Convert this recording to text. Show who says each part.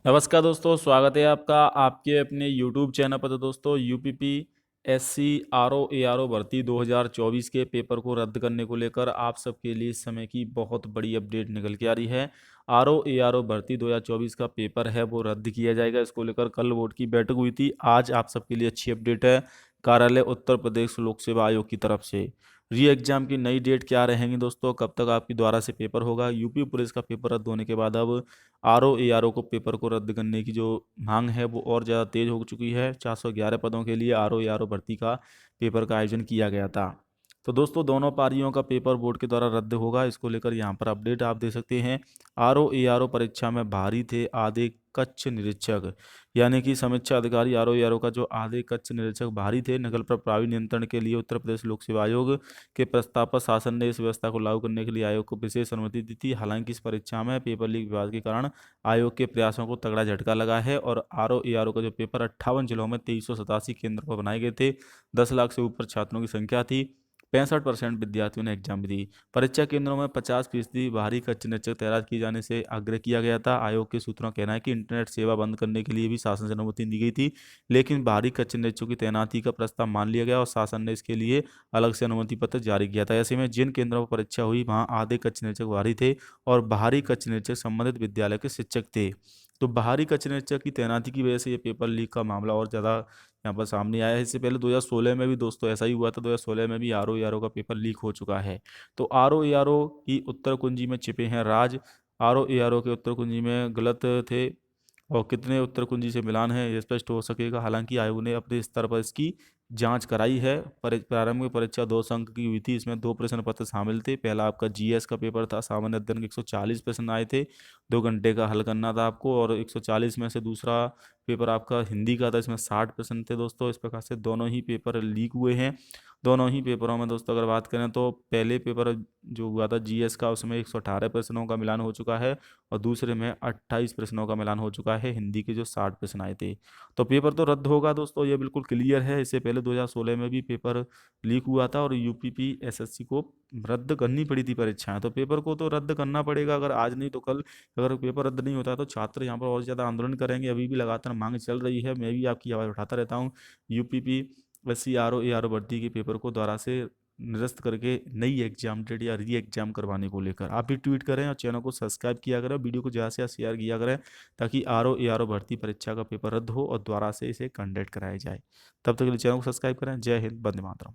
Speaker 1: नमस्कार दोस्तों, स्वागत है आपका आपके अपने यूट्यूब चैनल पर। तो दोस्तों, यूपीपी एससी आरओ एआरओ भर्ती 2024 के पेपर को रद्द करने को लेकर आप सबके लिए इस समय की बहुत बड़ी अपडेट निकल के आ रही है। आरओ एआरओ भर्ती 2024 का पेपर है वो रद्द किया जाएगा। इसको लेकर कल बोर्ड की बैठक हुई थी। आज आप सबके लिए अच्छी अपडेट है। कार्यालय उत्तर प्रदेश लोक सेवा आयोग की तरफ से री एग्जाम की नई डेट क्या रहेंगी दोस्तों, कब तक आपकी द्वारा से पेपर होगा। यूपी पुलिस का पेपर रद्द होने के बाद अब आरओ एआरओ को पेपर को रद्द करने की जो मांग है वो और ज़्यादा तेज हो चुकी है। 411 पदों के लिए आरओ एआरओ भर्ती का पेपर का आयोजन किया गया था। तो दोस्तों, दोनों पारियों का पेपर बोर्ड के द्वारा रद्द होगा। इसको लेकर यहाँ पर अपडेट आप दे सकते हैं। आरओ एआरओ परीक्षा में भारी थे आधे कक्ष निरीक्षक, यानी कि समीक्षा अधिकारी आरओ एआरओ का जो आधे कक्ष निरीक्षक भारी थे। नकल पर प्रभावी नियंत्रण के लिए उत्तर प्रदेश लोक सेवा आयोग के प्रस्ताव पर शासन ने इस व्यवस्था को लागू करने के लिए आयोग को विशेष अनुमति दी थी। हालांकि इस परीक्षा में पेपर लीक विवाद के कारण आयोग के प्रयासों को तगड़ा झटका लगा है और आरओ एआरओ का जो पेपर 58 जिलों में 2387 केंद्रों पर बनाए गए थे। 10 लाख से ऊपर छात्रों की संख्या थी। 65% विद्यार्थियों ने एग्जाम दी। परीक्षा केंद्रों में 50% बाहरी कक्ष निरीक्षक तैनात किए जाने से आग्रह किया गया था। आयोग के सूत्रों का कहना है कि इंटरनेट सेवा बंद करने के लिए भी शासन से अनुमति दी गई थी, लेकिन बाहरी कक्ष निरीक्षकों की तैनाती का प्रस्ताव मान लिया गया और शासन ने इसके लिए अलग से अनुमति पत्र जारी किया था। ऐसे में जिन केंद्रों पर परीक्षा हुई वहां आधे कक्ष निरीक्षक बाहरी थे और बाहरी कक्ष निरीक्षक संबंधित विद्यालय के शिक्षक थे। तो बाहरी कक्ष निरीक्षक की तैनाती की वजह से ये पेपर लीक का मामला और ज़्यादा यहाँ पर सामने आया है। इससे पहले 2016 में भी दोस्तों ऐसा ही हुआ था। 2016 में भी आरओ एआरओ का पेपर लीक हो चुका है। तो आरओ एआरओ की उत्तर कुंजी में छिपे हैं राज। आरओ एआरओ के उत्तर कुंजी में गलत थे और कितने उत्तर कुंजी से मिलान है ये स्पष्ट हो सकेगा। हालांकि आयोग ने अपने स्तर पर इसकी जांच कराई है। प्रारंभिक परीक्षा 200 अंक की हुई थी। इसमें 2 प्रश्न पत्र शामिल थे। पहला आपका जीएस का पेपर था, सामान्य अध्ययन के 140 प्रश्न आए थे। 2 घंटे का हल करना था आपको और 140 में से दूसरा पेपर आपका हिंदी का था, इसमें 60 प्रश्न थे दोस्तों। इस प्रकार से दोनों ही पेपर लीक हुए हैं। दोनों ही पेपरों में दोस्तों अगर बात करें तो पहले पेपर जो हुआ था जीएस का उसमें 118 प्रश्नों का मिलान हो चुका है और दूसरे में 28 प्रश्नों का मिलान हो चुका है। हिंदी के जो 60 प्रश्न आए थे, तो पेपर तो रद्द होगा दोस्तों, ये बिल्कुल क्लियर है। इससे पहले 2016 में भी पेपर लीक हुआ था और यूपीपी एसएससी को रद्द करनी पड़ी थी परीक्षाएं। तो पेपर को तो रद्द करना पड़ेगा, अगर आज नहीं तो कल। अगर पेपर रद्द नहीं होता तो छात्र यहाँ पर और ज़्यादा आंदोलन करेंगे। अभी भी लगातार मांग चल रही है, मैं भी आपकी आवाज़ उठाता रहता हूँ। यूपीपी एससी आरओ एआरओ भर्ती के पेपर को दोबारा से निरस्त करके नई एग्जाम डेट या री एग्जाम करवाने को लेकर आप भी ट्वीट करें और चैनल को सब्सक्राइब किया करें, वीडियो को ज़्यादा से ज़्यादा शेयर किया करें, ताकि आरओ एआरओ भर्ती परीक्षा का पेपर रद्द हो और दोबारा से इसे कंडक्ट कराया जाए। तब तक के लिए चैनल को सब्सक्राइब करें। जय हिंद, वंदे मातरम।